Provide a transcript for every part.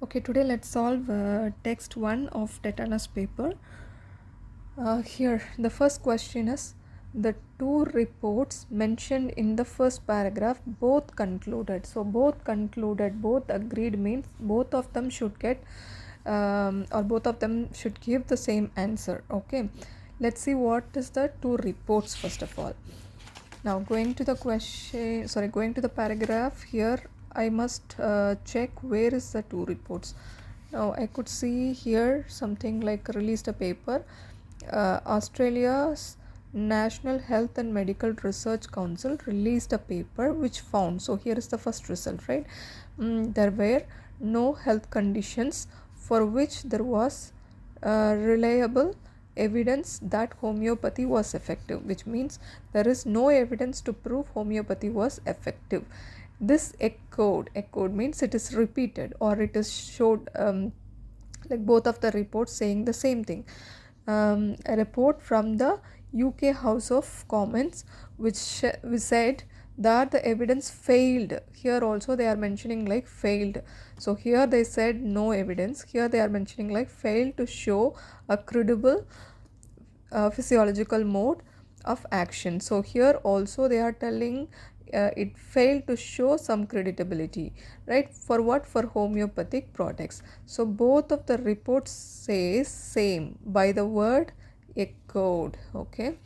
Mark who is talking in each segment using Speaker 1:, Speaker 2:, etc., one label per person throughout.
Speaker 1: Okay, today let's solve text 1 of tetanus paper. Here, the first question is the two reports mentioned in the first paragraph both concluded. So, both concluded, both agreed means both of them should get or both of them should give the same answer. Okay, let's see what is the two reports first of all. Now, going to the going to the paragraph here, I must check where is the two reports. Now I could see here something like released a paper. Australia's National Health and Medical Research Council released a paper which found, so here is the first result, right? There were no health conditions for which there was reliable evidence that homeopathy was effective, which means there is no evidence to prove homeopathy was effective. This echoed means it is repeated or it is showed, like both of the reports saying the same thing. A report from the UK House of Commons which said that the evidence failed. Here also they are mentioning like failed. So here they said no evidence, here they are mentioning like failed to show a credible physiological mode of action. So here also they are telling it failed to show some creditability, right? For what? For homeopathic products. So both of the reports say same by the word echoed. Okay,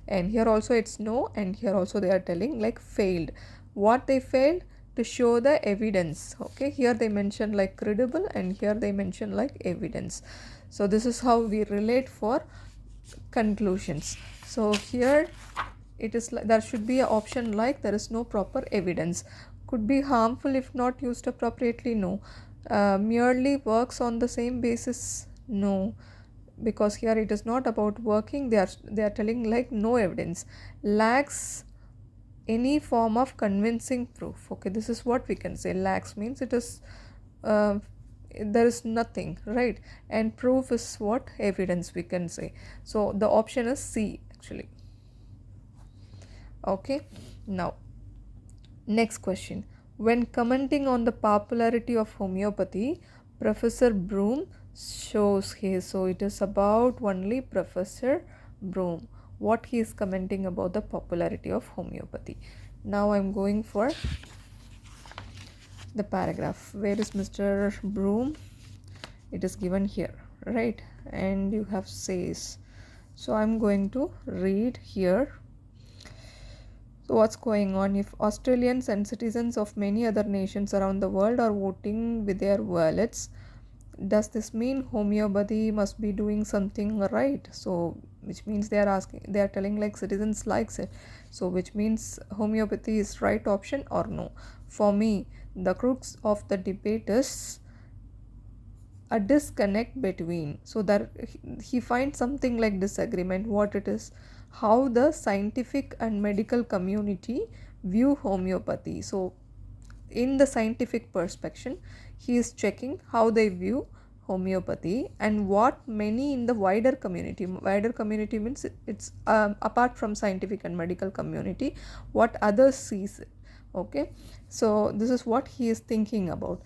Speaker 1: and here also it's no, and here also they are telling like failed. What they failed? To show the evidence. Okay, here they mention like credible and here they mention like evidence. So this is how we relate for conclusions. So here it is like there should be an option like there is no proper evidence. Could be harmful if not used appropriately, no. Merely works on the same basis, no, because here it is not about working. They are telling like no evidence, lacks any form of convincing proof. Okay, this is what we can say. Lacks means it is there is nothing, right? And proof is what? Evidence, we can say. So the option is C actually. Okay, now next question. When commenting on the popularity of homeopathy, Professor Broom shows here, so it is about only Professor Broom, what he is commenting about the popularity of homeopathy. Now I'm going for the paragraph. Where is Mr. Broom? It is given here, right? And you have says. So I'm going to read here. So what's going on? If Australians and citizens of many other nations around the world are voting with their wallets, does this mean homeopathy must be doing something right? So which means they are telling like citizens likes it. So which means homeopathy is right option or no? For me, the crux of the debate is a disconnect between, so that he finds something like disagreement. What it is? How the scientific and medical community view homeopathy. So in the scientific perspective, he is checking how they view homeopathy and what many in the wider community means it's apart from scientific and medical community, what others sees it. Okay, so this is what he is thinking about.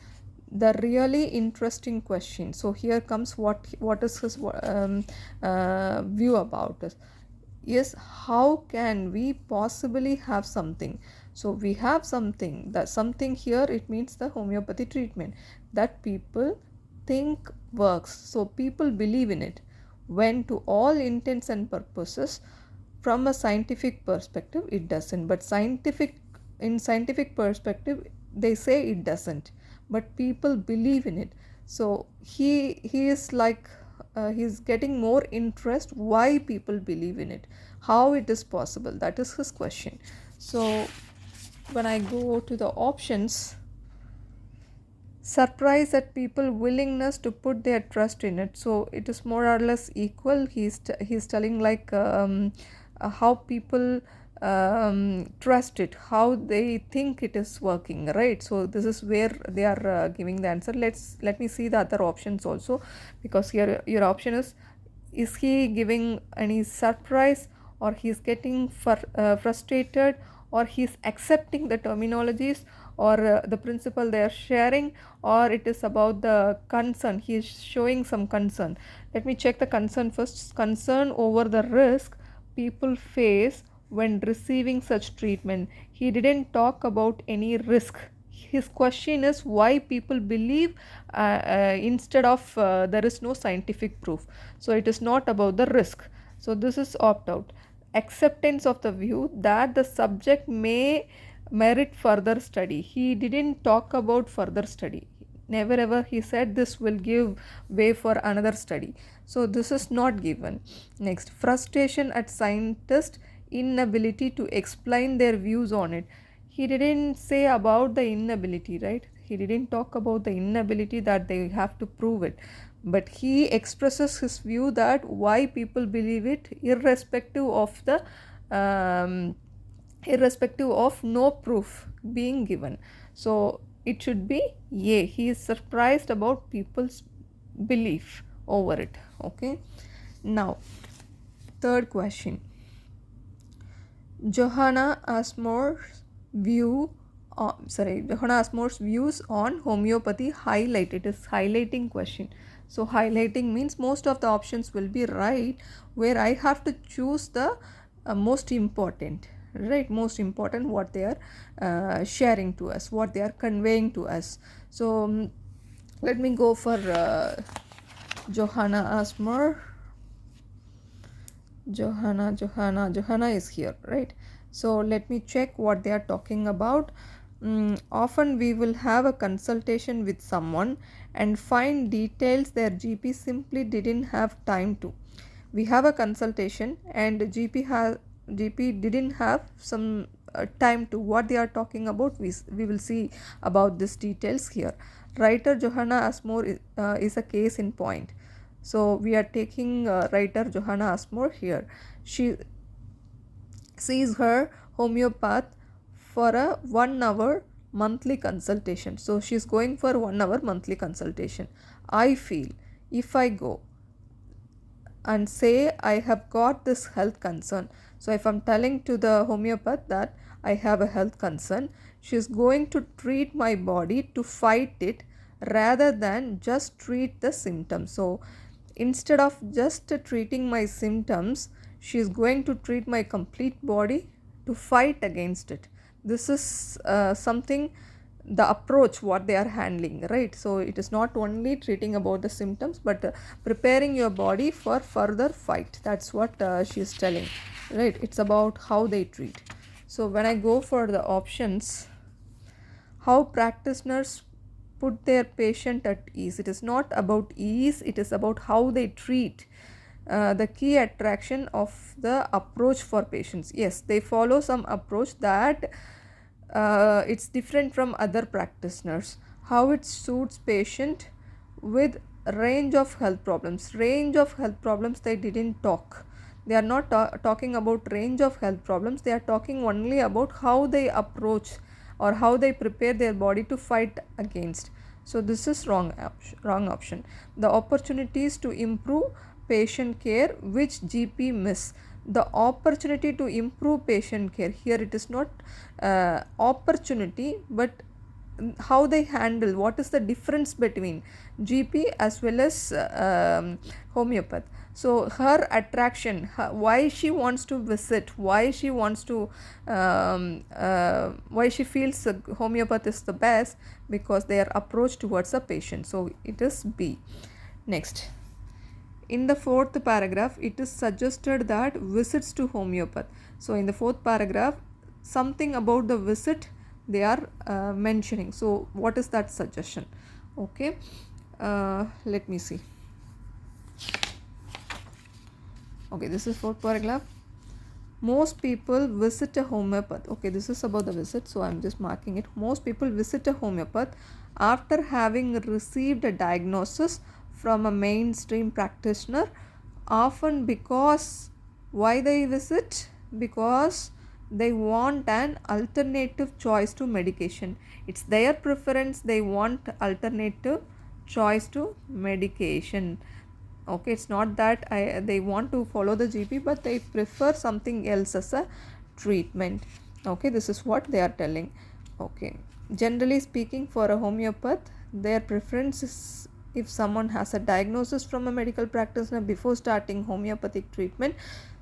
Speaker 1: The really interesting question, so here comes what is his view about this. Yes, how can we possibly have something? So we have something, that something here, it means the homeopathy treatment that people think works, so people believe in it, when to all intents and purposes from a scientific perspective it doesn't. But in scientific perspective they say it doesn't, but people believe in it. So he is like he's getting more interest why people believe in it, how it is possible, that is his question. So when I go to the options, surprise at people willingness to put their trust in it, so it is more or less equal. He's telling like how people trust it, how they think it is working, right? So this is where they are giving the answer. Let me see the other options also, because here your option is he giving any surprise, or he's getting frustrated, or he's accepting the terminologies, or the principle they are sharing, or it is about the concern, he is showing some concern. Let me check the concern first. Concern over the risk people face when receiving such treatment. He didn't talk about any risk. His question is why people believe, instead of there is no scientific proof. So it is not about the risk. So this is opt out. Acceptance of the view that the subject may merit further study. He didn't talk about further study. Never ever he said this will give way for another study. So this is not given. Next, frustration at scientists' inability to explain their views on it. He didn't say about the inability, right? He didn't talk about the inability that they have to prove it, but he expresses his view that why people believe it, irrespective of no proof being given. So it should be A. He is surprised about people's belief over it. Okay. Now, third question. Johanna Ashmore's views on homeopathy highlight. It is highlighting question. So highlighting means most of the options will be right, where I have to choose the most important, right? Most important what they are sharing to us, what they are conveying to us. So let me go for Johanna Ashmore. Johanna is here, right? So let me check what they are talking about. Often we will have a consultation with someone and find details their GP simply didn't have time to. We have a consultation and GP didn't have some time to. What they are talking about, we will see about these details here. Writer Johanna Ashmore is a case in point. So we are taking writer Johanna Ashmore here. She sees her homeopath for a 1 hour monthly consultation. So she is going for 1 hour monthly consultation. I feel if I go and say I have got this health concern. So if I'm telling to the homeopath that I have a health concern, she is going to treat my body to fight it rather than just treat the symptoms. So instead of just treating my symptoms, she is going to treat my complete body to fight against it. This is something, the approach what they are handling, right? So it is not only treating about the symptoms, but preparing your body for further fight. That's what she is telling, right? It's about how they treat. So when I go for the options, how practitioners put their patient at ease. It is not about ease, it is about how they treat. The key attraction of the approach for patients. Yes, they follow some approach that it's different from other practitioners. How it suits patient with range of health problems. Range of health problems they didn't talk. They are not talking about range of health problems. They are talking only about how they approach or how they prepare their body to fight against. So this is wrong option. The opportunities to improve patient care which GP miss. The opportunity to improve patient care, here it is not opportunity, but how they handle, what is the difference between GP as well as homeopath. So her attraction, why she wants to visit, why she wants to why she feels homeopath is the best, because their approach towards a patient. So it is B. Next, in the fourth paragraph, it is suggested that visits to homeopath. So in the fourth paragraph, something about the visit they are mentioning. So what is that suggestion? Okay, let me see. Okay, this is fourth paragraph. Most people visit a homeopath. Okay, this is about the visit, so I'm just marking it. Most people visit a homeopath after having received a diagnosis from a mainstream practitioner, often because, why they visit? Because they want an alternative choice to medication. It's their preference, they want alternative choice to medication. Okay, it's not that they want to follow the GP, but they prefer something else as a treatment. Okay, this is what they are telling. Okay, generally speaking, for a homeopath, their preference is if someone has a diagnosis from a medical practitioner before starting homeopathic treatment.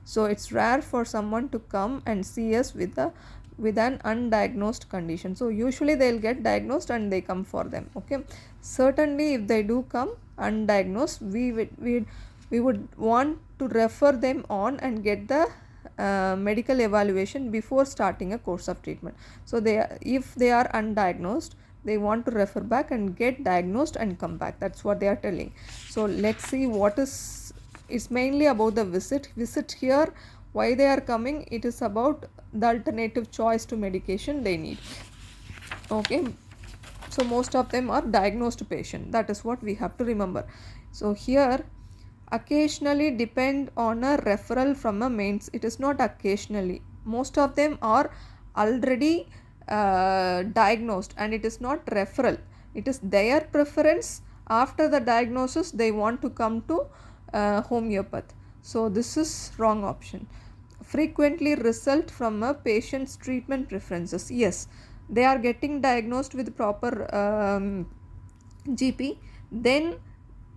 Speaker 1: So it's rare for someone to come and see us with an undiagnosed condition. So usually they'll get diagnosed and they come for them. Okay, certainly if they do come undiagnosed, we would want to refer them on and get the medical evaluation before starting a course of treatment. So if they are undiagnosed, they want to refer back and get diagnosed and come back. That's what they are telling. So let's see what is. It's mainly about the visit here. Why they are coming? It is about the alternative choice to medication they need. Okay, so most of them are diagnosed patient. That is what we have to remember. So here, occasionally depend on a referral from a mains. It is not occasionally. Most of them are already diagnosed, and it is not referral. It is their preference. After the diagnosis, they want to come to homeopath. So this is wrong option. Frequently result from a patient's treatment preferences. Yes, they are getting diagnosed with proper GP, then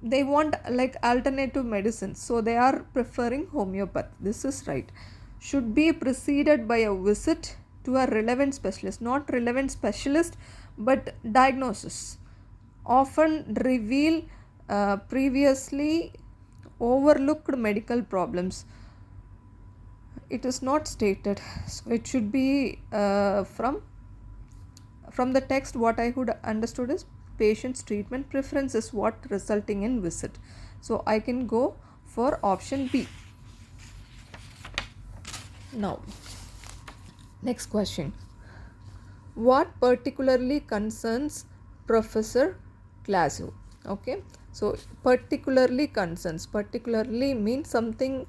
Speaker 1: they want like alternative medicines, so they are preferring homeopath. This is right. Should be preceded by a visit to a relevant specialist. Not relevant specialist, but diagnosis often reveal previously overlooked medical problems. It is not stated, so it should be from the text. What I could understood is patient's treatment preference is what resulting in visit. So I can go for option B. Now, next question. What particularly concerns Professor Glasgow? Okay, so particularly concerns. Particularly means something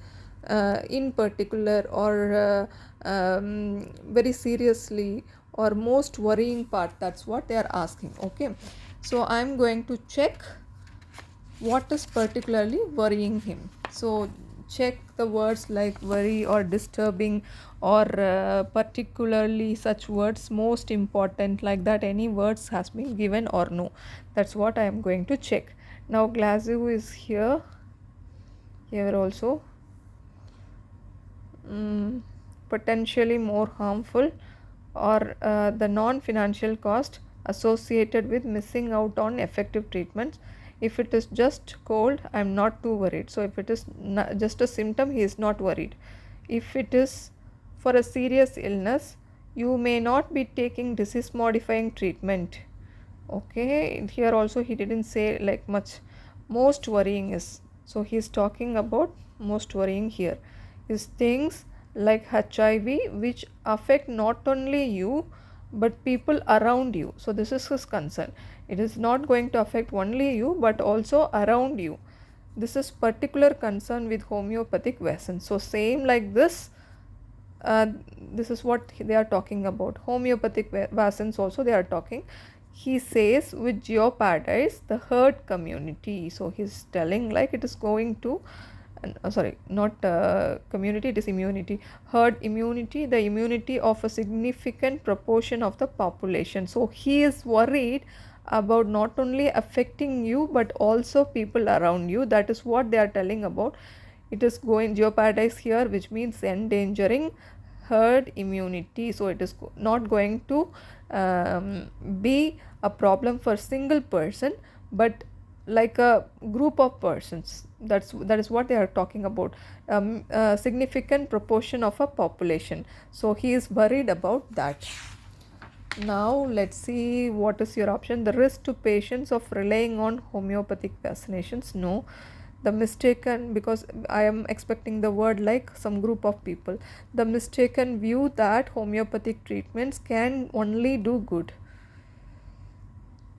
Speaker 1: in particular, or very seriously, or most worrying part. That's what they are asking. Okay, so I'm going to check what is particularly worrying him. So check the words like worry or disturbing or particularly, such words, most important, like that. Any words has been given or no? That's what I am going to check. Now Glasgow is here also. Potentially more harmful, or the non-financial cost associated with missing out on effective treatments. If it is just cold, I am not too worried. So if it is just a symptom, he is not worried. If it is for a serious illness, you may not be taking disease modifying treatment. Okay, here also he didn't say like much. Most worrying is, so he is talking about most worrying here is things like HIV, which affect not only you but people around you. So this is his concern. It is not going to affect only you but also around you. This is particular concern with homeopathic vaccines. So same like this, this is what they are talking about. Homeopathic vaccines also they are talking. He says with jeopardize the herd community. So he's telling like it is going to sorry, not community, it is immunity, herd immunity, the immunity of a significant proportion of the population. So he is worried about not only affecting you but also people around you. That is what they are telling about. It is going jeopardize here, which means endangering herd immunity. So it is not going to be a problem for single person but like a group of persons. That is what they are talking about. A significant proportion of a population. So he is worried about that. Now let's see what is your option. The risk to patients of relying on homeopathic vaccinations. No. The mistaken, because I am expecting the word like some group of people. The mistaken view that homeopathic treatments can only do good.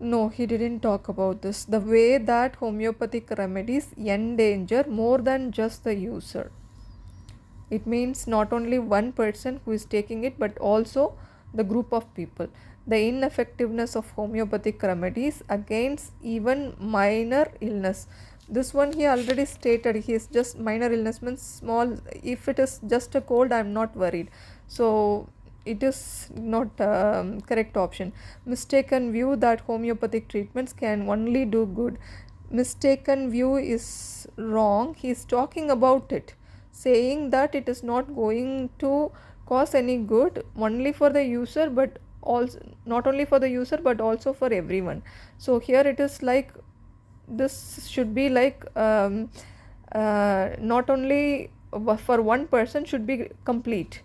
Speaker 1: No, he didn't talk about this. The way that homeopathic remedies endanger more than just the user. It means not only one person who is taking it but also the group of people. The ineffectiveness of homeopathic remedies against even minor illness. This one he already stated. He is just minor illness means small. If it is just a cold, I am not worried. So it is not correct option. Mistaken view that homeopathic treatments can only do good. Mistaken view is wrong. He is talking about it, saying that it is not going to cause any good only for the user, but also not only for the user but also for everyone. So here it is like this should be like not only for one person, should be complete.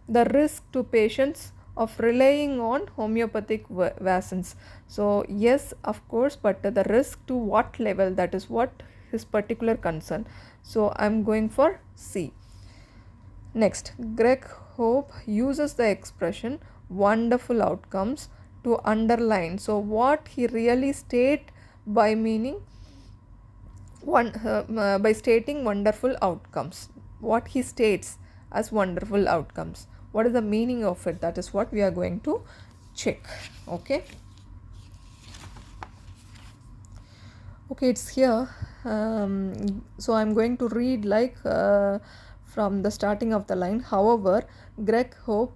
Speaker 1: The risk to patients of relying on homeopathic vaccines. So yes, of course, but the risk to what level, that is what his particular concern. So I'm going for C. Next, Greg Hope uses the expression wonderful outcomes to underline. So what he really state by meaning by stating wonderful outcomes, what he states as wonderful outcomes, what is the meaning of it, that is what we are going to check. Okay, it's here. So I'm going to read like from the starting of the line. However, Greg Hope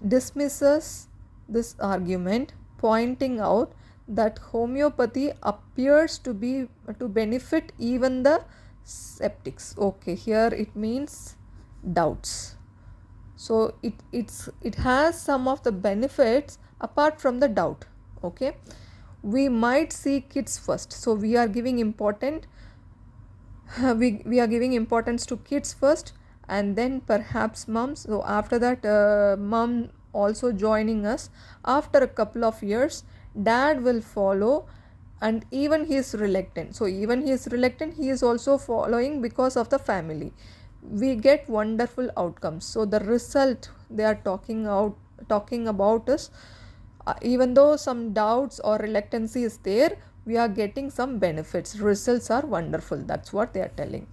Speaker 1: dismisses this argument, pointing out that homeopathy appears to benefit even the skeptics. Okay, here it means doubts. So it has some of the benefits apart from the doubt. Okay, we might see kids first, so we are giving important we are giving importance to kids first, and then perhaps moms. So after that mom also joining us. After a couple of years, dad will follow, and even he is reluctant. So even he is reluctant, he is also following because of the family. We get wonderful outcomes. So the result they are talking about is even though some doubts or reluctancy is there, we are getting some benefits. Results are wonderful. That's what they are telling.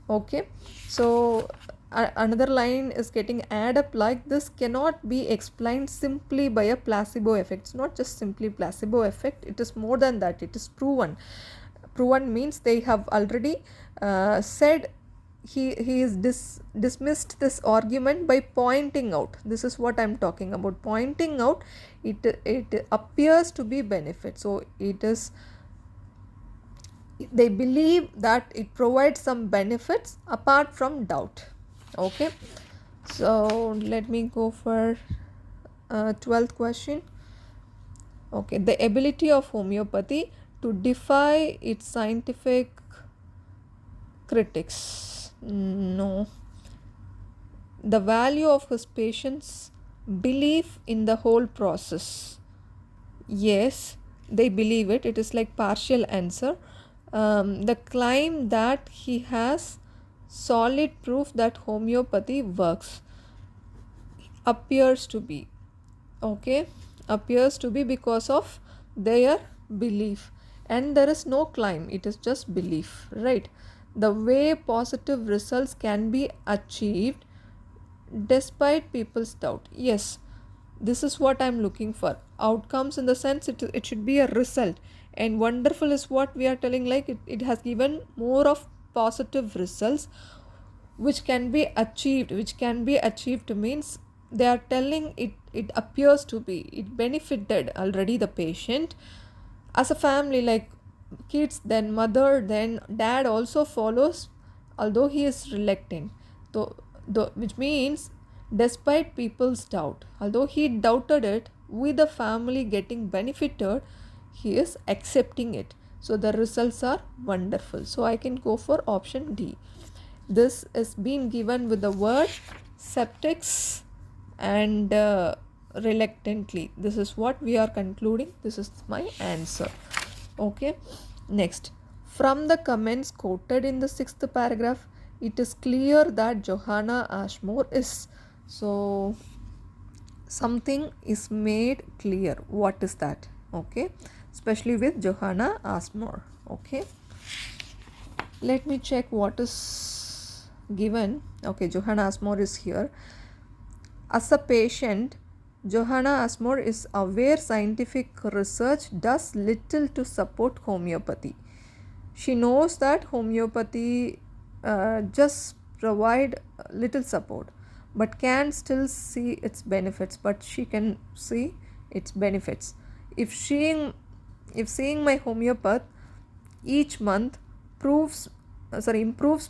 Speaker 1: Okay, so another line is getting add up like this cannot be explained simply by a placebo effect. It's not just simply placebo effect, it is more than that. It is proven. Proven means they have already said he is dismissed this argument by pointing out. This is what I'm talking about, pointing out it appears to be benefit. So it is, they believe that it provides some benefits apart from doubt. Okay, so let me go for 12th question. Okay, the ability of homeopathy to defy its scientific critics. No. The value of his patients' belief in the whole process. Yes, they believe it. It is like partial answer. The claim that he has solid proof that homeopathy works appears to be. Okay, appears to be because of their belief, and there is no claim, it is just belief, right? The way positive results can be achieved despite people's doubt. Yes, this is what I'm looking for. Outcomes in the sense it should be a result, and wonderful is what we are telling, like it has given more of positive results which can be achieved means they are telling it appears to be, it benefited already the patient as a family, like kids, then mother, then dad also follows, although he is reluctant. So which means despite people's doubt, although he doubted it, with the family getting benefited, he is accepting it. So the results are wonderful. So I can go for option D. This is being given with the word skeptics and reluctantly. This is what we are concluding. This is my answer. Okay, next, from the comments quoted in the 6th paragraph, it is clear that Johanna Ashmore is. So something is made clear. What is that? Okay, especially with Johanna Ashmore. Okay, let me check what is given. Okay, Johanna Ashmore is here. As a patient, Johanna Ashmore is aware scientific research does little to support homeopathy. She knows that homeopathy just provide little support, but can still see its benefits. But she can see its benefits. If seeing my homeopath each month improves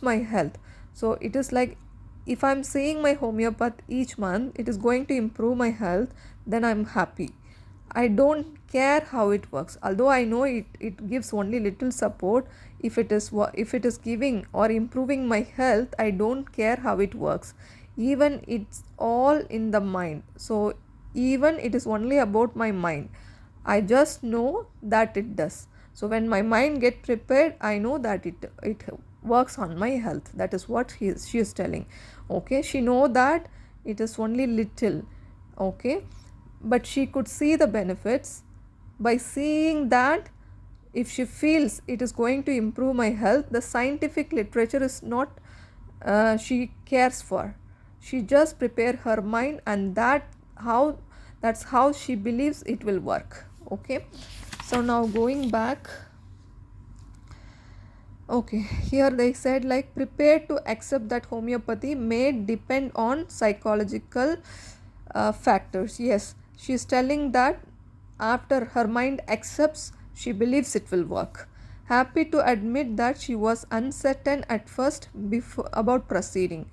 Speaker 1: my health, so it is like, if I'm seeing my homeopath each month, it is going to improve my health, then I'm happy. I don't care how it works, although I know it gives only little support. If it is giving or improving my health, I don't care how it works. Even it's all in the mind, so even it is only about my mind, I just know that it does. So when my mind get prepared, I know that it works on my health. That is what she is telling. Okay, she know that it is only little. Okay, but she could see the benefits. By seeing that, if she feels it is going to improve my health, the scientific literature is not she cares for. She just prepare her mind, and that's how she believes it will work. Okay, so now going back, okay, here they said like, prepare to accept that homeopathy may depend on psychological factors. Yes, she is telling that after her mind accepts, she believes it will work. Happy to admit that she was uncertain at first before about proceeding.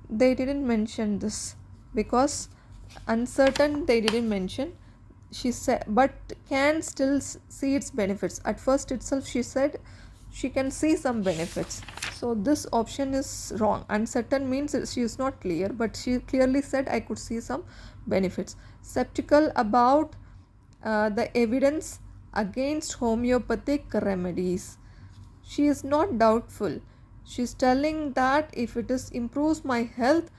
Speaker 1: They didn't mention this because uncertain they didn't mention. She said, but can still see its benefits. At first itself she said she can see some benefits, so this option is wrong. Uncertain means she is not clear, but she clearly said I could see some benefits. Skeptical about the evidence against homeopathic remedies. She is not doubtful. She is telling that if it is improves my health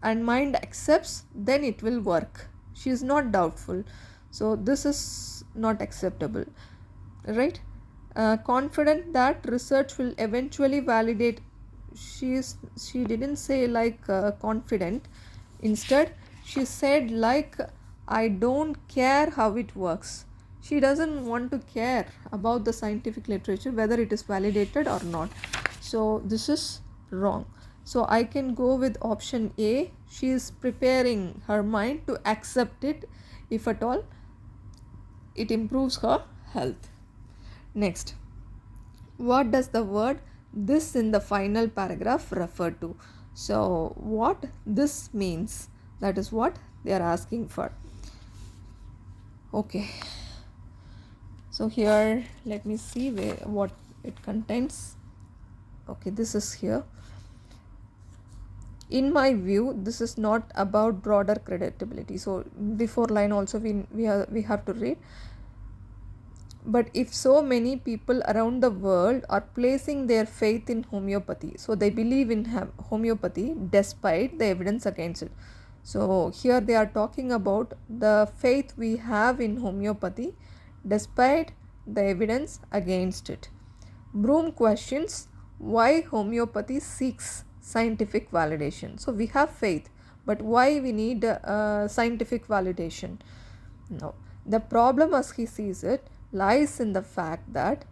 Speaker 1: and mind accepts, then it will work. She is not doubtful, so this is not acceptable, right? Confident that research will eventually validate. She didn't say like confident. Instead she said like, I don't care how it works. She doesn't want to care about the scientific literature, whether it is validated or not. So this is wrong. So I can go with option A. She is preparing her mind to accept it if at all it improves her health. Next, what does the word this in the final paragraph refer to? So what this means, that is what they are asking for. Okay, so here let me see what it contains. Okay, this is here. In my view, this is not about broader credibility. So before line also we have to read. But if so many people around the world are placing their faith in homeopathy, so they believe in homeopathy despite the evidence against it. So here they are talking about the faith we have in homeopathy despite the evidence against it. Broom questions why homeopathy seeks scientific validation. So we have faith, but why we need scientific validation? No, the problem as he sees it lies in the fact that,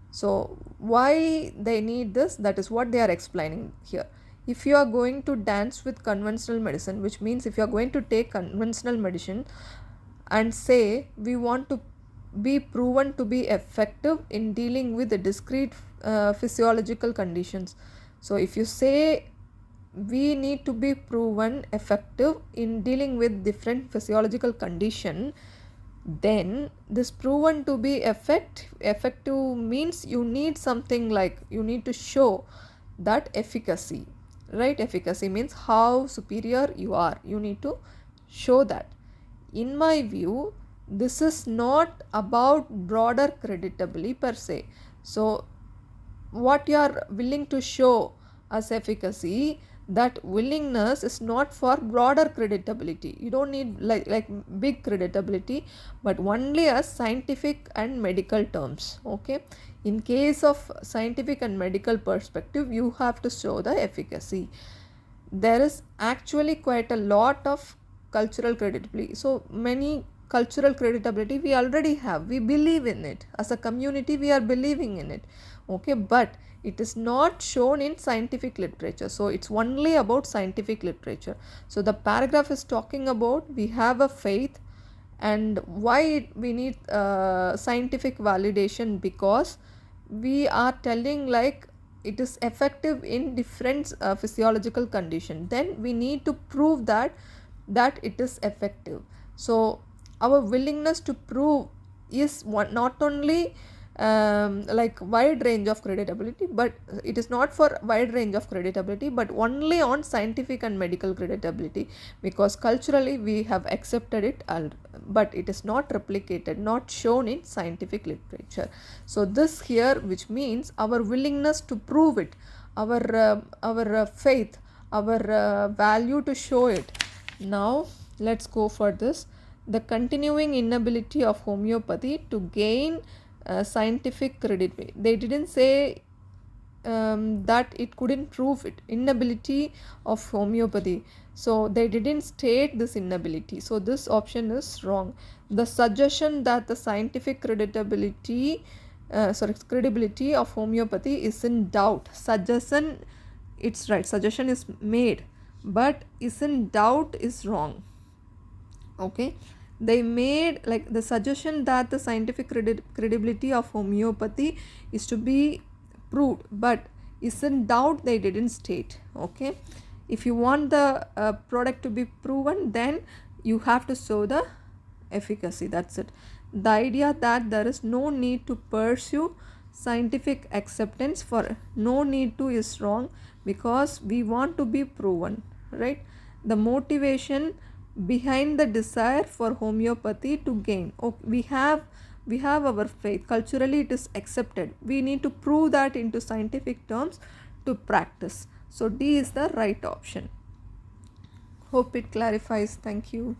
Speaker 1: so why they need this, that is what they are explaining here. If you are going to dance with conventional medicine, which means if you are going to take conventional medicine and say we want to be proven to be effective in dealing with the discrete physiological conditions. So if you say we need to be proven effective in dealing with different physiological condition, then this proven to be effective means you need something like, you need to show that efficacy, right? Efficacy means how superior you are, you need to show that. In my view, this is not about broader credibility per se. So what you are willing to show as efficacy, that willingness is not for broader creditability. You don't need like big creditability, but only as scientific and medical terms. Okay, in case of scientific and medical perspective, you have to show the efficacy. There is actually quite a lot of cultural creditability. So many cultural creditability we already have, we believe in it as a community, we are believing in it, okay, but it is not shown in scientific literature. So it's only about scientific literature. So the paragraph is talking about we have a faith, and why we need scientific validation, because we are telling like it is effective in different physiological condition, then we need to prove that it is effective. So our willingness to prove is not only like wide range of creditability, but it is not for wide range of creditability, but only on scientific and medical creditability, because culturally we have accepted it, but it is not replicated, not shown in scientific literature. So this here, which means our willingness to prove it, our faith, our value to show it. Now let's go for this. The continuing inability of homeopathy to gain scientific credibility. They didn't say that it couldn't prove it. Inability of homeopathy. So they didn't state this inability. So this option is wrong. The suggestion that the scientific credibility of homeopathy is in doubt. Suggestion, it's right. Suggestion is made, but is in doubt is wrong. Okay, they made like the suggestion that the scientific credibility of homeopathy is to be proved, but is in doubt, they didn't state. Okay, if you want the product to be proven, then you have to show the efficacy, that's it. The idea that there is no need to pursue scientific acceptance for no need to is wrong, because we want to be proven, right? The motivation behind the desire for homeopathy to gain, we have our faith, culturally it is accepted, we need to prove that into scientific terms to practice. So D is the right option. Hope it clarifies. Thank you.